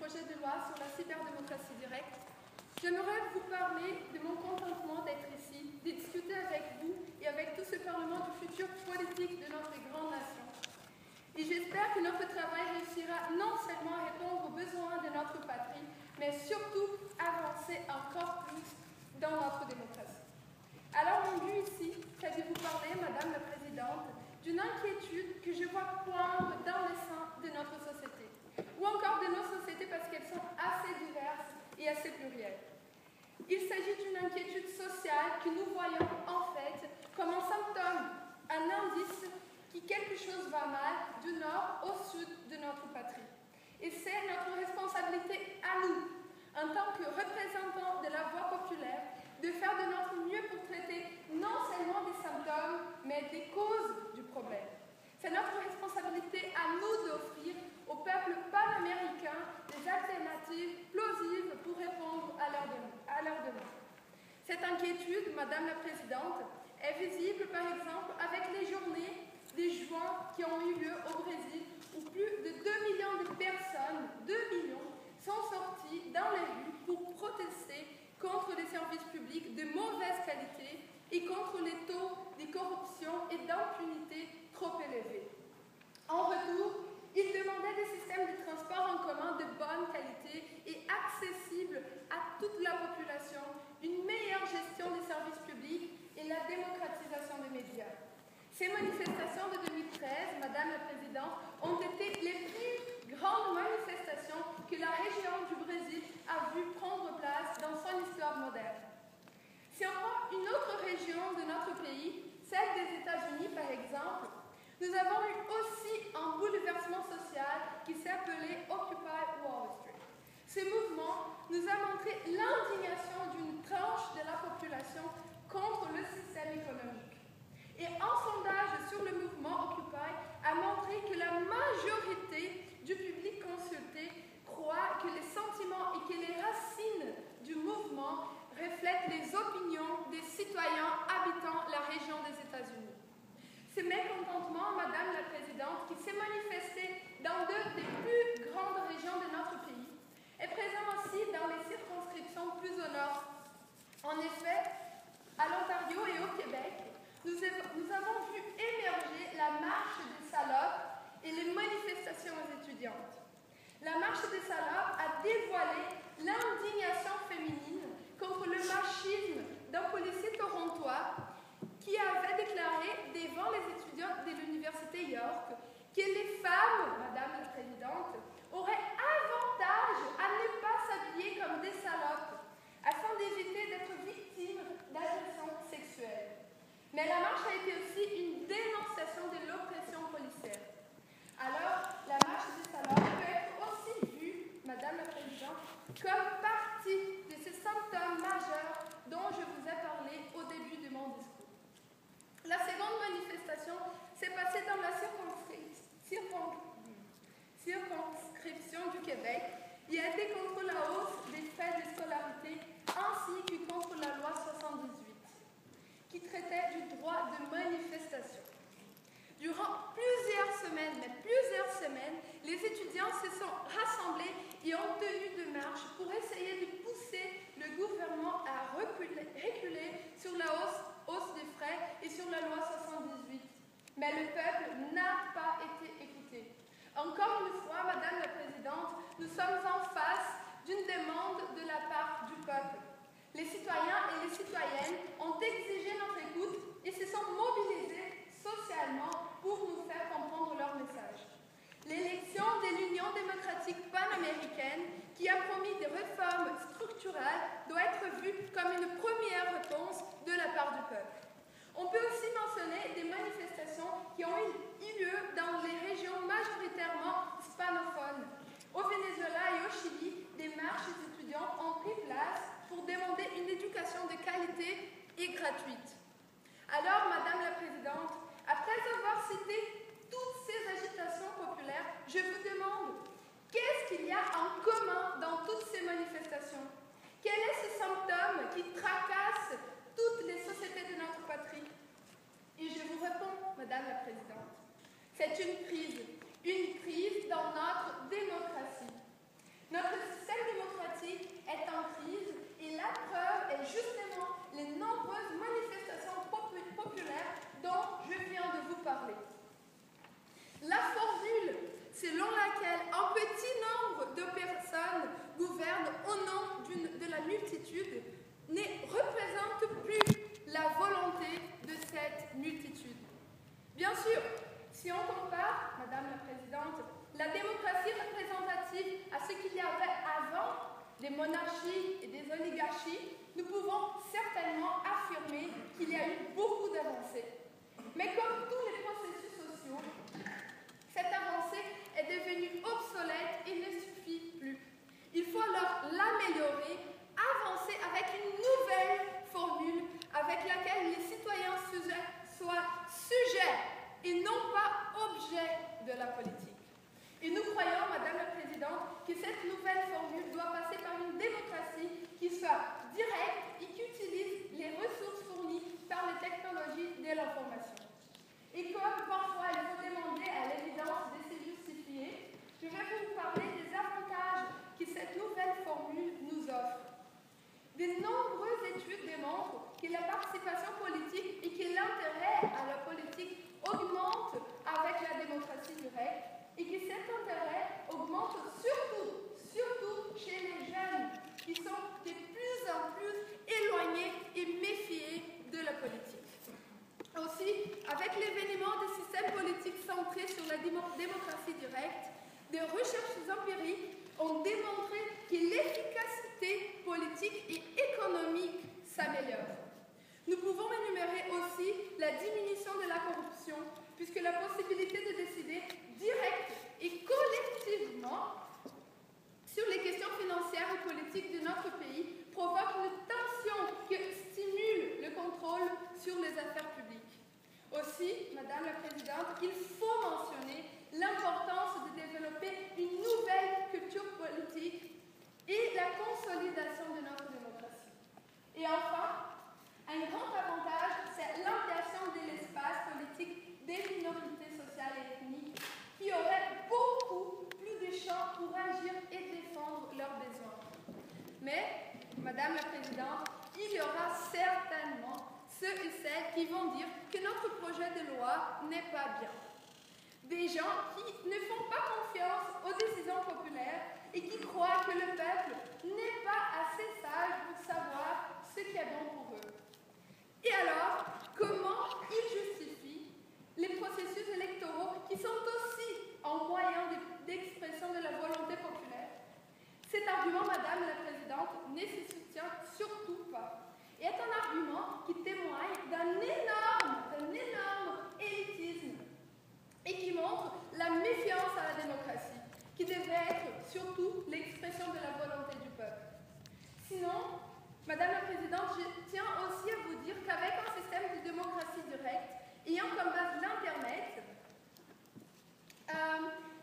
projet de loi sur la cyberdémocratie directe, j'aimerais vous parler de mon contentement d'être ici, de discuter avec vous et avec tout ce Parlement du futur politique de notre grande nation. Et j'espère que notre travail réussira non seulement à répondre aux besoins de notre patrie, mais surtout avancer encore plus dans notre démocratie. Alors mon but ici, c'est de vous parler, Madame la Présidente, d'une inquiétude que je vois poindre dans le sein de notre société, ou encore de nos sociétés parce qu'elles sont assez diverses et assez plurielles. Il s'agit d'une inquiétude sociale que nous voyons en fait comme un symptôme, un indice que quelque chose va mal du nord au sud de notre patrie. Et c'est notre responsabilité à nous, en tant que représentants de la voix populaire, de faire de notre mieux pour traiter non seulement des symptômes, mais des causes du problème. C'est notre responsabilité à nous d'offrir au peuple panaméricain des alternatives plausibles pour répondre à leurs demandes. Cette inquiétude, Madame la Présidente, est visible par exemple avec les journées des juin qui ont eu lieu au Brésil, où plus de 2 millions de personnes, 2 millions, sont sorties dans les rues pour protester contre les services publics de mauvaise qualité et contre les taux de corruption et d'impunité trop élevés. En retour, ils demandaient des systèmes de transport en commun de bonne qualité et accessibles à toute la population, une meilleure gestion des services publics et la démocratisation des médias. Ces manifestations de 2013, Madame la Présidente, ont été les plus grandes manifestations que la région du Brésil a vu prendre place dans son histoire moderne. Si on prend une autre région de notre pays, celle des États-Unis par exemple, nous avons eu aussi un bouleversement social qui s'est appelé Occupy Wall Street. Ce mouvement nous a montré l'indignation d'une tranche de la population contre le système économique. Et un sondage sur le mouvement Occupy a montré que la majorité du public consulté croit que les sentiments et que les racines du mouvement reflètent les opinions des citoyens habitant la région des États-Unis. Ce mécontentement, Madame la Présidente, qui s'est manifesté dans deux des plus grandes régions de notre pays, est présent aussi dans les circonscriptions plus au nord. En effet, à l'Ontario et au Québec, nous avons vu émerger la marche des salopes et les manifestations étudiantes. La marche des salopes a dévoilé l'indignation féminine contre le machisme d'un policier torontois qui avait déclaré devant les étudiants de l'Université York que les femmes, Madame la Présidente, auraient avantage à ne pas s'habiller comme des salopes afin d'éviter d'être victimes d'agressions sexuelles. Mais la marche a été aussi une dénonciation de l'oppression policière. Alors, la marche des salopes peut être aussi vue, Madame la Présidente, comme partie de ces symptômes majeurs dont je vous ai parlé au début de mon discours. La seconde manifestation s'est passée dans la circonscription du Québec et a été contre la hausse des frais de scolarité ainsi que contre la loi 78. Qui traitait du droit de manifestation. Durant plusieurs semaines, les étudiants se sont rassemblés et ont tenu de marche pour essayer de pousser le gouvernement à reculer sur la hausse des frais et sur la loi 78. Mais le peuple n'a pas été écouté. Encore une fois, Madame la Présidente, nous sommes en face d'une demande de la part du peuple. Les citoyens et les citoyennes ont exigé notre écoute et se sont mobilisés socialement pour nous faire comprendre leur message. L'élection de l'Union démocratique panaméricaine, qui a promis des réformes structurelles, doit être vue comme une première réponse de la part du peuple. On peut aussi mentionner des manifestations qui ont eu lieu dans les régions majoritairement hispanophones. Au Venezuela et au Chili, des marches étudiantes ont pris place pour demander une éducation de qualité et gratuite. Alors, Madame la Présidente, après avoir cité toutes ces agitations populaires, je vous demande, qu'est-ce qu'il y a en commun dans toutes ces manifestations? Quel est ce symptôme qui tracasse toutes les sociétés de notre patrie? Et je vous réponds, Madame la Présidente, c'est une crise dans notre démocratie. Notre justement les nombreuses manifestations populaires dont je viens de vous parler. La formule selon laquelle un petit nombre de personnes gouvernent au nom de la multitude ne représente plus la volonté de cette multitude. Bien sûr, si on compare, Madame la Présidente, la démocratie représentative à ce qu'il y avait avant des monarchies et des oligarchies, nous pouvons certainement affirmer qu'il y a eu beaucoup d'avancées. Mais comme tous les processus sociaux, cette avancée est devenue obsolète et ne suffit plus. Il faut alors l'améliorer, avancer avec une nouvelle formule avec laquelle les citoyens soient sujets et non pas objets de la politique. Et nous croyons, Madame la Présidente, que cette nouvelle formule doit passer par une démocratie qui soit directe et qui utilise les ressources fournies par les technologies de l'information. Et comme parfois il faut demander à l'évidence de se justifier, je vais vous parler des avantages que cette nouvelle formule nous offre. De nombreuses études démontrent que la participation politique et que l'intérêt à la politique augmente avec la démocratie directe et que cet intérêt augmente surtout chez les jeunes qui sont de plus en plus éloignés et méfiés de la politique. Aussi, avec l'événement des systèmes politiques centrés sur la démocratie directe, des recherches empiriques ont démontré que l'efficacité politique et économique s'améliore. Nous pouvons énumérer aussi la diminution de la corruption, puisque la possibilité de décider direct et collectivement sur les questions financières et politiques de notre pays provoque une tension qui stimule le contrôle sur les affaires publiques. Aussi, Madame la Présidente, il faut mentionner l'importance de développer une nouvelle culture politique et la consolidation de notre démocratie. Et enfin, un grand avantage, c'est l'ampliation de l'espace politique des minorités sociales et ethniques qui auraient beaucoup plus de champs pour agir et défendre leurs besoins. Mais, Madame la Présidente, il y aura certainement ceux et celles qui vont dire que notre projet de loi n'est pas bien. Des gens qui ne font pas confiance aux décisions populaires et qui croient que le peuple n'est pas assez sage pour savoir ce qui est bon pour eux. Et alors, comment ils justifient les processus électoraux qui sont aussi un moyen d'expression de la volonté populaire? Cet argument, Madame la Présidente, ne se soutient surtout pas. Et est un argument qui témoigne d'un énorme élitisme et qui montre la méfiance à la démocratie, qui devrait être surtout l'expression de la volonté du peuple. Sinon, Madame la Présidente, je tiens aussi à vous dire qu'avec un système de démocratie directe ayant comme base l'Internet,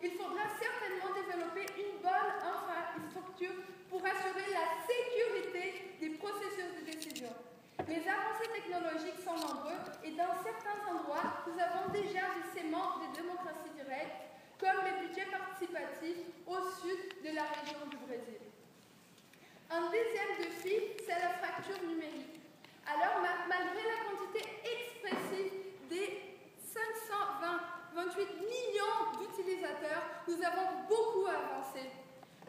il faudra certainement développer une bonne infrastructure pour assurer la sécurité des processus de décision. Les avancées technologiques sont nombreuses et dans certains endroits, nous avons déjà des séments de démocratie directe, comme les budgets participatifs au sud de la région du Brésil. Un deuxième défi, c'est la fracture numérique. Alors, malgré la quantité expressive des 528 millions d'utilisateurs, nous avons beaucoup avancé.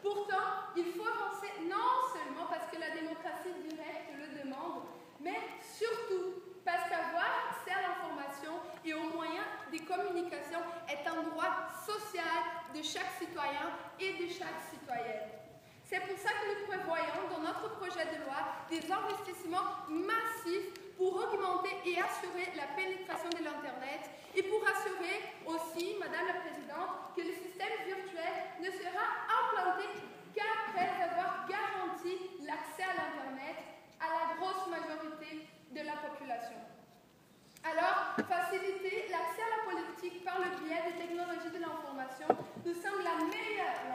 Pourtant, il faut avancer non seulement parce que la démocratie directe le demande, mais surtout parce qu'avoir accès à l'information et aux moyens de communication est un droit social de chaque citoyen et de chaque citoyenne. C'est pour ça que nous prévoyons dans notre projet de loi des investissements massifs pour augmenter et assurer la pénétration de l'Internet et pour assurer aussi, Madame la Présidente, que le système virtuel ne sera implanté qu'après avoir garanti l'accès à l'Internet à la grosse majorité de la population. Alors, faciliter l'accès à la politique par le biais des technologies de l'information nous semble la meilleure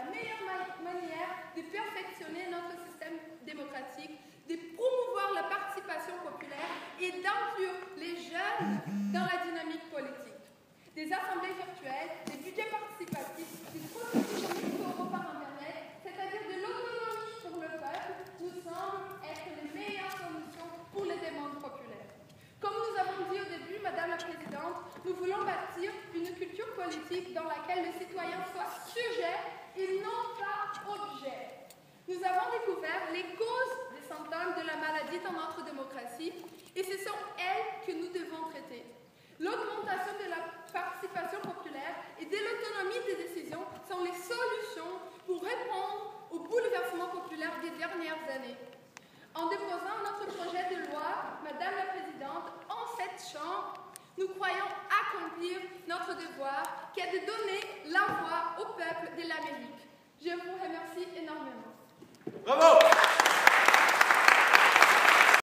manière de perfectionner notre système démocratique, de promouvoir la participation populaire et d'inclure les jeunes dans la dynamique politique. Des assemblées virtuelles, des budgets participatifs, des processus électoraux par Internet, c'est-à-dire de l'autonomie pour le peuple, nous semblent être les meilleures solutions une culture politique dans laquelle le citoyen soit sujet et non pas objet. Nous avons découvert les causes des symptômes de la maladie dans notre démocratie et ce sont elles que nous devons traiter. L'augmentation de la participation populaire et de l'autonomie des décisions sont les solutions pour répondre au bouleversement populaire des dernières années. En déposant notre projet de loi, Madame la Présidente, en cette Chambre, nous croyons accomplir notre devoir qui est de donner la voix au peuple de l'Amérique. Je vous remercie énormément. Bravo!